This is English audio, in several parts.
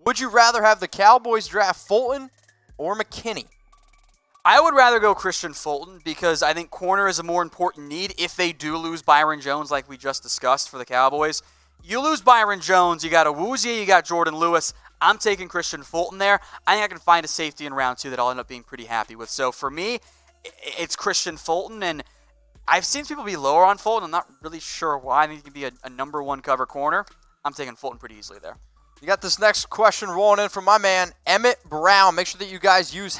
Would you rather have the Cowboys draft Fulton or McKinney? I would rather go Kristian Fulton because I think corner is a more important need if they do lose Byron Jones like we just discussed for the Cowboys. You lose Byron Jones, you got Awuzie, you got Jordan Lewis. I'm taking Kristian Fulton there. I think I can find a safety in round 2 that I'll end up being pretty happy with. So for me, it's Kristian Fulton, and I've seen people be lower on Fulton. I'm not really sure why. I think he can be a number 1 cover corner. I'm taking Fulton pretty easily there. You got this next question rolling in from my man, Emmett Brown. Make sure that you guys use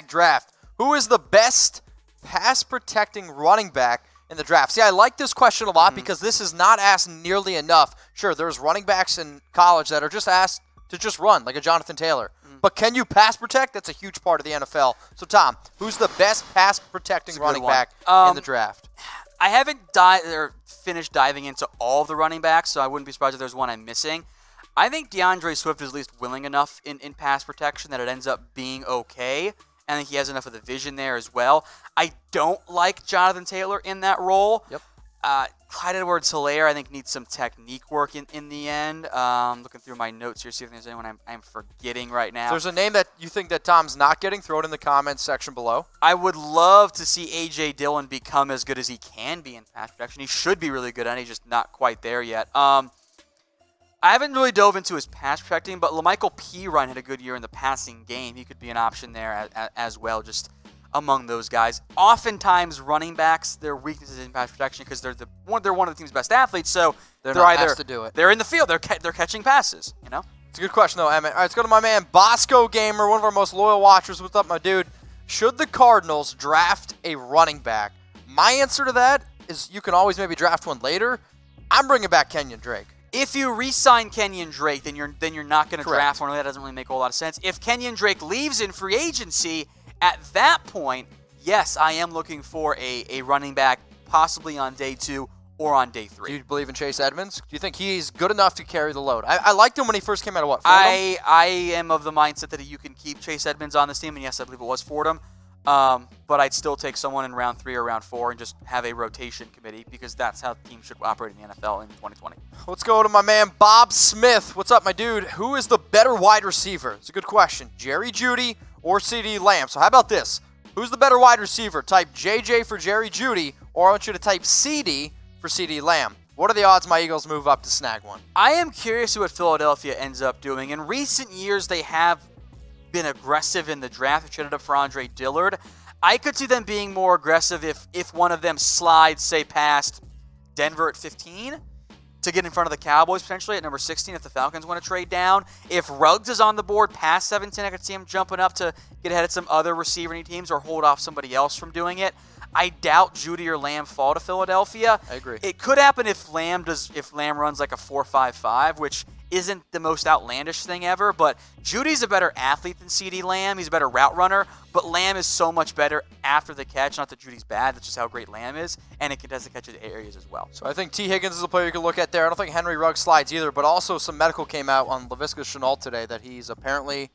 #draft. Who is the best pass-protecting running back in the draft? See, I like this question a lot because this is not asked nearly enough. Sure, there's running backs in college that are just asked to just run, like a Jonathan Taylor. But can you pass protect? That's a huge part of the NFL. So, Tom, who's the best pass-protecting running back in the draft? I haven't finished diving into all of the running backs, so I wouldn't be surprised if there's one I'm missing. I think DeAndre Swift is at least willing enough in pass protection that it ends up being okay. I think he has enough of the vision there as well. I don't like Jonathan Taylor in that role. Yep. Clyde Edwards-Helaire, I think, needs some technique work in the end. Looking through my notes here, see if there's anyone I'm forgetting right now. If there's a name that you think that Tom's not getting, throw it in the comments section below. I would love to see A.J. Dillon become as good as he can be in pass protection. He should be really good, and he's just not quite there yet. I haven't really dove into his pass protecting, but LaMichael Pirine had a good year in the passing game. He could be an option there as well, just among those guys. Oftentimes, running backs, their weaknesses in pass protection because they're one of the team's best athletes, so they're either to do it. They're in the field, they're catching passes, you know? It's a good question, though, Emmett. All right, let's go to my man, Bosco Gamer, one of our most loyal watchers. What's up, my dude? Should the Cardinals draft a running back? My answer to that is you can always maybe draft one later. I'm bringing back Kenyon Drake. If you re-sign Kenyon Drake, then you're not going to draft one. That doesn't really make a whole lot of sense. If Kenyon Drake leaves in free agency, at that point, yes, I am looking for a running back, possibly on day 2 or on day 3. Do you believe in Chase Edmonds? Do you think he's good enough to carry the load? I liked him when he first came out of Fordham? I am of the mindset that you can keep Chase Edmonds on this team, and yes, I believe it was Fordham. But I'd still take someone in round 3 or round 4 and just have a rotation committee because that's how teams should operate in the NFL in 2020. Let's go to my man, Bob Smith. What's up, my dude? Who is the better wide receiver? It's a good question. Jerry Jeudy or CeeDee Lamb? So how about this? Who's the better wide receiver? Type JJ for Jerry Jeudy, or I want you to type CD for CeeDee Lamb. What are the odds my Eagles move up to snag one? I am curious what Philadelphia ends up doing. In recent years, they have been aggressive in the draft. They traded up for Andre Dillard. I could see them being more aggressive if one of them slides, say, past Denver at 15 to get in front of the Cowboys potentially at number 16 if the Falcons want to trade down. If Ruggs is on the board past 17, I could see him jumping up to get ahead of some other receiving teams or hold off somebody else from doing it. I doubt Jeudy or Lamb fall to Philadelphia. I agree. It could happen if Lamb runs like a 4.55, which isn't the most outlandish thing ever, but Judy's a better athlete than CeeDee Lamb. He's a better route runner, but Lamb is so much better after the catch. Not that Judy's bad, that's just how great Lamb is, and it contested catches areas as well. So I think Tee Higgins is a player you can look at there. I don't think Henry Ruggs slides either, but also some medical came out on Laviska Shenault today that he's apparently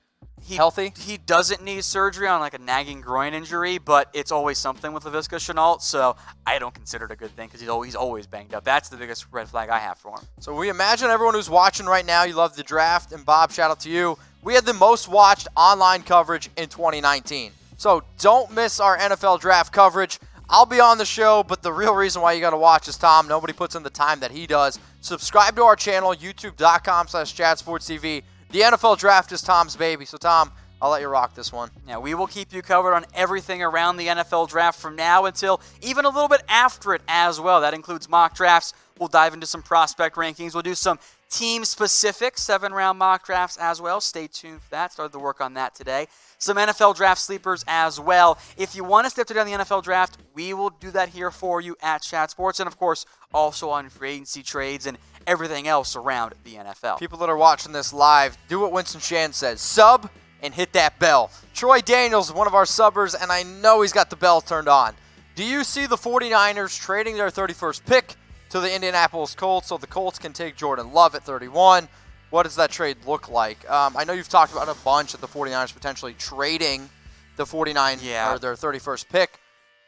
healthy. He doesn't need surgery on like a nagging groin injury, but it's always something with Laviska Shenault, so I don't consider it a good thing because he's always banged up. That's the biggest red flag I have for him. So we imagine everyone who's watching right now, you love the draft, and Bob, shout out to you. We had the most watched online coverage in 2019. So don't miss our NFL draft coverage. I'll be on the show, but the real reason why you got to watch is Tom. Nobody puts in the time that he does. Subscribe to our channel, youtube.com/ChadSportsTV. The NFL draft is Tom's baby. So, Tom, I'll let you rock this one. Yeah, we will keep you covered on everything around the NFL draft from now until even a little bit after it as well. That includes mock drafts. We'll dive into some prospect rankings. We'll do some team-specific 7-round mock drafts as well. Stay tuned for that. Started the work on that today. Some NFL draft sleepers as well. If you want to step down the NFL draft, we will do that here for you at Chat Sports. And, of course, also on free agency trades and everything else around the NFL. People that are watching this live, do what Winston Shan says. Sub and hit that bell. Troy Daniels is one of our subbers, and I know he's got the bell turned on. Do you see the 49ers trading their 31st pick to the Indianapolis Colts so the Colts can take Jordan Love at 31? What does that trade look like? I know you've talked about a bunch of the 49ers potentially trading the 49 or their 31st pick.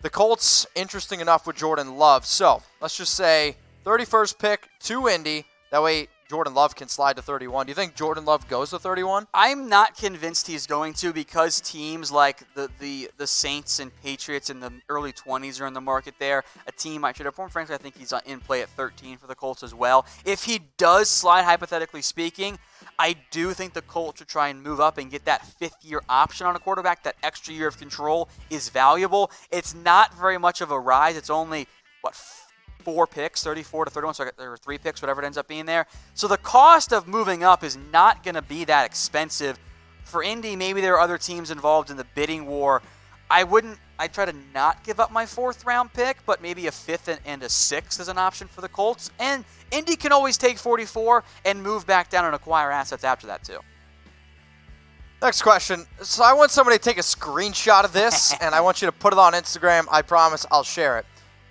The Colts, interesting enough with Jordan Love. So let's just say 31st pick to Indy. That way Jordan Love can slide to 31. Do you think Jordan Love goes to 31? I'm not convinced he's going to, because teams like the Saints and Patriots in the early 20s are in the market there. A team might trade up for him. Frankly, I think he's in play at 13 for the Colts as well. If he does slide, hypothetically speaking, I do think the Colts should try and move up and get that fifth-year option on a quarterback. That extra year of control is valuable. It's not very much of a rise. It's only, 4 picks, 34 to 31, so there are 3 picks, whatever it ends up being there. So the cost of moving up is not going to be that expensive. For Indy, maybe there are other teams involved in the bidding war. I'd try to not give up my 4th-round pick, but maybe a 5th and a 6th is an option for the Colts. And Indy can always take 44 and move back down and acquire assets after that too. Next question. So I want somebody to take a screenshot of this, and I want you to put it on Instagram. I promise I'll share it.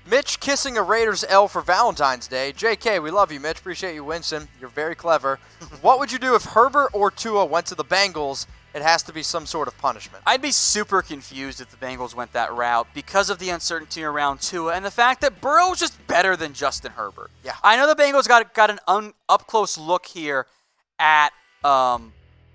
Mitch kissing a Raiders L for Valentine's Day. JK, we love you, Mitch. Appreciate you, Winston. You're very clever. What would you do if Herbert or Tua went to the Bengals? It has to be some sort of punishment. I'd be super confused if the Bengals went that route because of the uncertainty around Tua and the fact that Burrow's just better than Justin Herbert. Yeah. I know the Bengals got an up-close look here at Herbert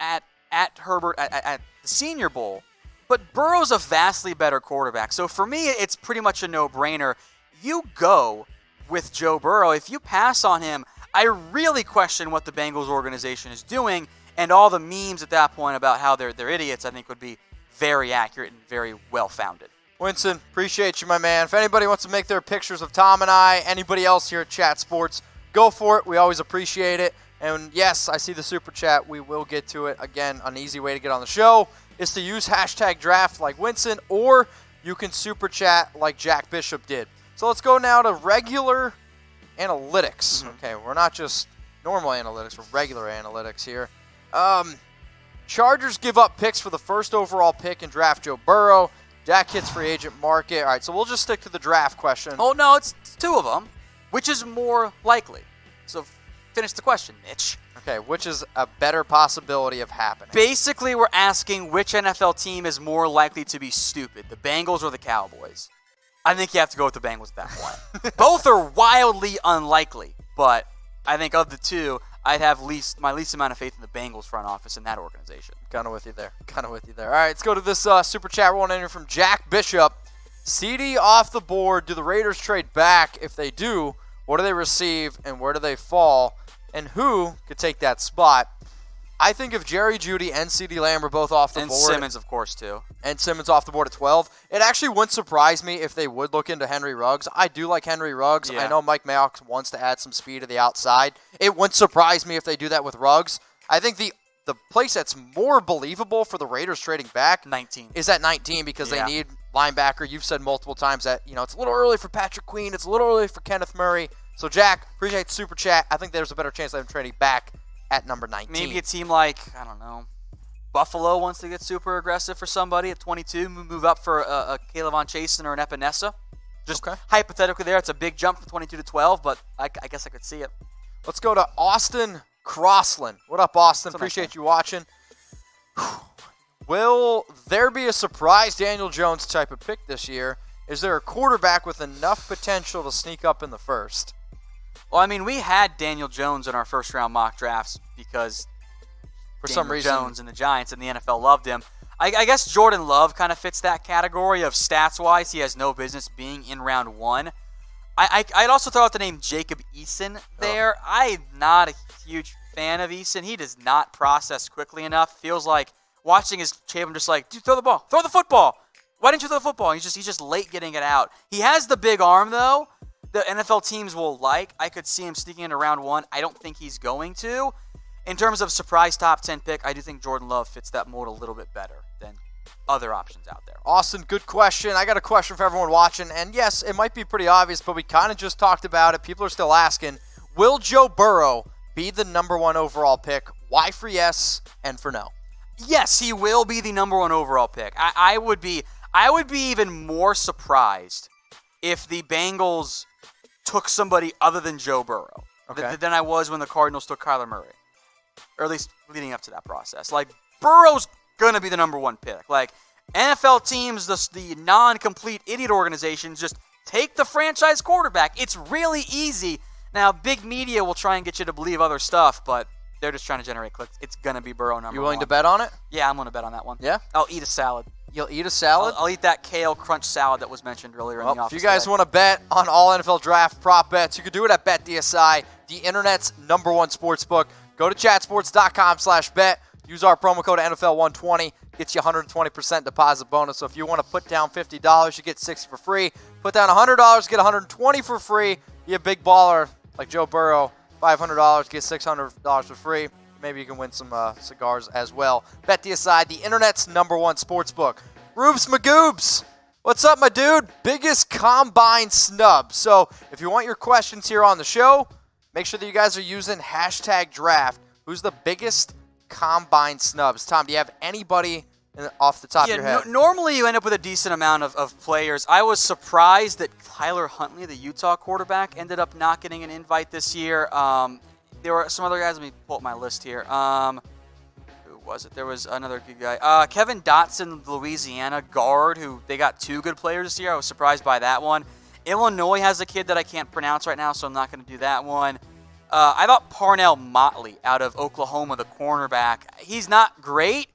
at the Senior Bowl. But Burrow's a vastly better quarterback. So for me, it's pretty much a no-brainer. You go with Joe Burrow. If you pass on him, I really question what the Bengals organization is doing. And all the memes at that point about how they're idiots, I think, would be very accurate and very well-founded. Winston, appreciate you, my man. If anybody wants to make their pictures of Tom and I, anybody else here at Chat Sports, go for it. We always appreciate it. And yes, I see the super chat. We will get to it. Again, an easy way to get on the show is to use hashtag draft like Winston, or you can super chat like Jack Bishop did. So let's go now to regular analytics. Okay, we're not just normal analytics, we're regular analytics here. Chargers give up picks for the first overall pick and draft Joe Burrow. Dak hits free agent market. All right, so we'll just stick to the draft question. Oh, no, it's 2 of them. Which is more likely? So finish the question, Mitch. Okay, which is a better possibility of happening? Basically, we're asking which NFL team is more likely to be stupid, the Bengals or the Cowboys. I think you have to go with the Bengals at that point. Both are wildly unlikely, but I think of the two, I'd have my least amount of faith in the Bengals front office in that organization. Kind of with you there. All right, let's go to this super chat rolling in here from Jack Bishop. CeeDee off the board. Do the Raiders trade back? If they do, what do they receive and where do they fall? And who could take that spot? I think if Jerry Jeudy and CeeDee Lamb are both off the board. And Simmons, of course, too. And Simmons off the board at 12. It actually wouldn't surprise me if they would look into Henry Ruggs. I do like Henry Ruggs. Yeah. I know Mike Mayock wants to add some speed to the outside. It wouldn't surprise me if they do that with Ruggs. I think the place that's more believable for the Raiders trading back 19 is at 19 because they need linebacker. You've said multiple times that it's a little early for Patrick Queen. It's a little early for Kenneth Murray. So, Jack, appreciate the super chat. I think there's a better chance of them trading back at number 19. Maybe a team like, I don't know, Buffalo wants to get super aggressive for somebody at 22, move up for a Caleb Von Chasen or an Epinesa. Just hypothetically there, it's a big jump from 22 to 12, but I guess I could see it. Let's go to Austin Crosslin. What up, Austin? Appreciate you watching. Will there be a surprise Daniel Jones type of pick this year? Is there a quarterback with enough potential to sneak up in the first? Well, I mean, we had Daniel Jones in our first-round mock drafts because some reason Jones and the Giants and the NFL loved him. I guess Jordan Love kind of fits that category of stats-wise. He has no business being in round 1. I'd also throw out the name Jacob Eason there. I'm not a huge fan of Eason. He does not process quickly enough. Feels like watching his tape, I'm just like, dude, throw the ball. Throw the football. Why didn't you throw the football? He's just late getting it out. He has the big arm, though. The NFL teams will like. I could see him sneaking into round 1. I don't think he's going to. In terms of surprise top 10 pick, I do think Jordan Love fits that mold a little bit better than other options out there. Austin, good question. I got a question for everyone watching. And yes, it might be pretty obvious, but we kind of just talked about it. People are still asking, will Joe Burrow be the number 1 overall pick? Why for yes and for no? Yes, he will be the number 1 overall pick. I would be even more surprised if the Bengals took somebody other than Joe Burrow than I was when the Cardinals took Kyler Murray, or at least leading up to that process. Like, Burrow's going to be the number 1 pick. Like, NFL teams, the non-complete idiot organizations, just take the franchise quarterback. It's really easy. Now, big media will try and get you to believe other stuff, but they're just trying to generate clicks. It's going to be Burrow number 1. You willing to bet on it? Yeah, I'm going to bet on that one. Yeah? I'll eat a salad. You'll eat a salad? I'll eat that kale crunch salad that was mentioned earlier in the office. If you guys want to bet on all NFL draft prop bets, you can do it at BetDSI, the internet's #1 sportsbook. Go to chatsports.com/bet. Use our promo code NFL120. Gets you 120% deposit bonus. So if you want to put down $50, you get $60 for free. Put down $100, get $120 for free. Be a big baller like Joe Burrow. $500, get $600 for free. Maybe you can win some cigars as well. BetDSI, the internet's #1 sportsbook. Rubes Magoobs, what's up, my dude? Biggest combine snub. So if you want your questions here on the show, make sure that you guys are using #draft. Who's the biggest combine snubs? Tom, do you have anybody off the top of your head? Normally you end up with a decent amount of players. I was surprised that Tyler Huntley, the Utah quarterback, ended up not getting an invite this year. There were some other guys. Let me pull up my list here. Who was it? There was another good guy. Kevin Dotson, Louisiana guard, who they got 2 good players this year. I was surprised by that one. Illinois has a kid that I can't pronounce right now, so I'm not going to do that one. I thought Parnell Motley out of Oklahoma, the cornerback. He's not great,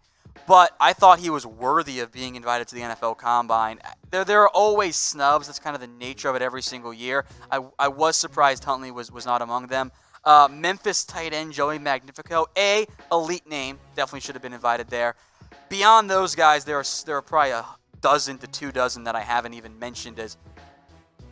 but I thought he was worthy of being invited to the NFL Combine. There are always snubs. That's kind of the nature of it every single year. I was surprised Huntley was not among them. Memphis tight end Joey Magnifico, elite name, definitely should have been invited there. Beyond those guys, there are probably a dozen to 2 dozen that I haven't even mentioned as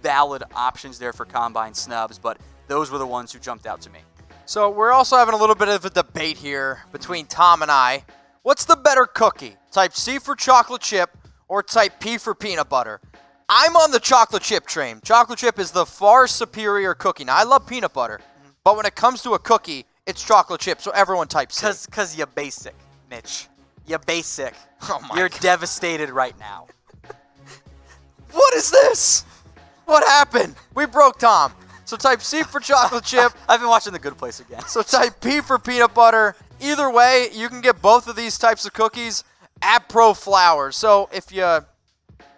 valid options there for Combine snubs, but those were the ones who jumped out to me. So we're also having a little bit of a debate here between Tom and I. What's the better cookie? Type C for chocolate chip or type P for peanut butter? I'm on the chocolate chip train. Chocolate chip is the far superior cookie. Now, I love peanut butter, but when it comes to a cookie, it's chocolate chip, so everyone types C. Because you're basic, Mitch. You're basic. Oh my You're God. devastated right now. What is this? What happened? We broke Tom. So type C for chocolate chip. I've been watching The Good Place again. So type P for peanut butter. Either way, you can get both of these types of cookies at Pro Flowers. So if you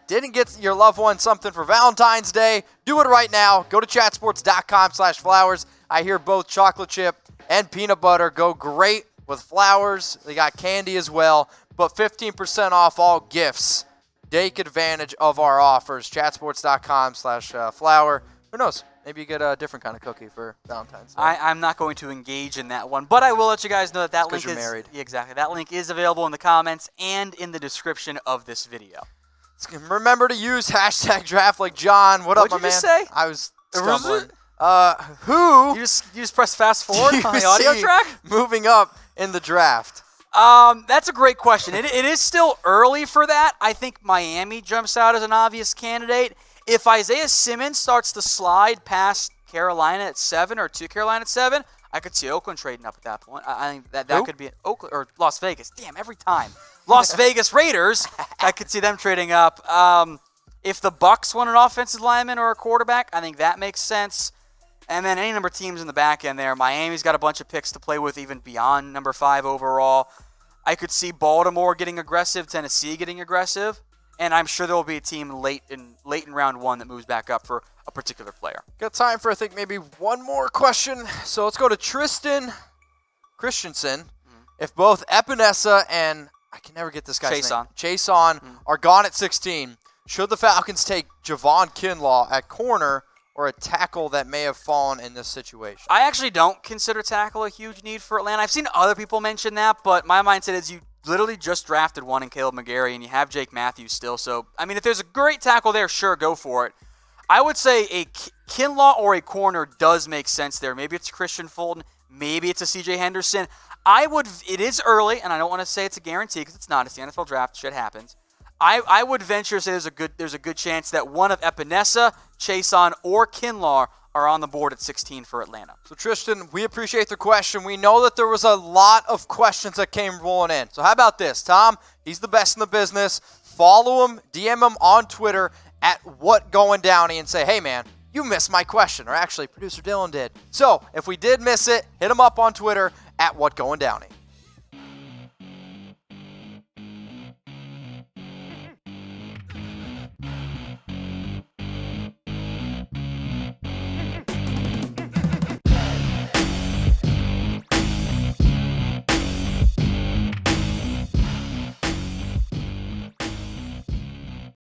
didn't get your loved one something for Valentine's Day, do it right now. Go to chatsports.com/flowers. I hear both chocolate chip and peanut butter go great with flowers. They got candy as well, but 15% off all gifts. Take advantage of our offers. Chatsports.com/flower. Who knows? Maybe you get a different kind of cookie for Valentine's Day. I'm not going to engage in that one, but I will let you guys know that link is married. Yeah, exactly. That link is available in the comments and in the description of this video. Remember to use #draft like John. What up, my man? What'd you just say? I was Was stumbling. it? Who You just press fast forward do on you the audio see track? moving up in the draft? That's a great question. It is still early for that. I think Miami jumps out as an obvious candidate. If Isaiah Simmons starts to slide past Carolina at 7 or to Carolina at 7, I could see Oakland trading up at that point. I think that could be Oakland or Las Vegas. Damn, every time. Las Vegas Raiders, I could see them trading up. If the Bucks want an offensive lineman or a quarterback, I think that makes sense. And then any number of teams in the back end there. Miami's got a bunch of picks to play with even beyond number 5 overall. I could see Baltimore getting aggressive, Tennessee getting aggressive. And I'm sure there will be a team late in round 1 that moves back up for a particular player. Got time for, I think, maybe one more question. So let's go to Tristan Christensen. If both Epinesa and, I can never get this guy's name, Chason are gone at 16, should the Falcons take Javon Kinlaw at corner or a tackle that may have fallen in this situation? I actually don't consider tackle a huge need for Atlanta. I've seen other people mention that, but my mindset is you literally just drafted one in Caleb McGarry, and you have Jake Matthews still. So, I mean, if there's a great tackle there, sure, go for it. I would say a Kinlaw or a corner does make sense there. Maybe it's Kristian Fulton. Maybe it's a C.J. Henderson. It is early, and I don't want to say it's a guarantee because it's not. It's the NFL draft. Shit happens. I would venture to say there's a good chance that one of Epinesa, Chason, or Kinlaw are on the board at 16 for Atlanta. So, Tristan, we appreciate the question. We know that there was a lot of questions that came rolling in. So how about this? Tom, he's the best in the business. Follow him, DM him on Twitter at WhatGoingDowney and say, hey, man, you missed my question. Or actually, producer Dylan did. So if we did miss it, hit him up on Twitter at WhatGoingDowney.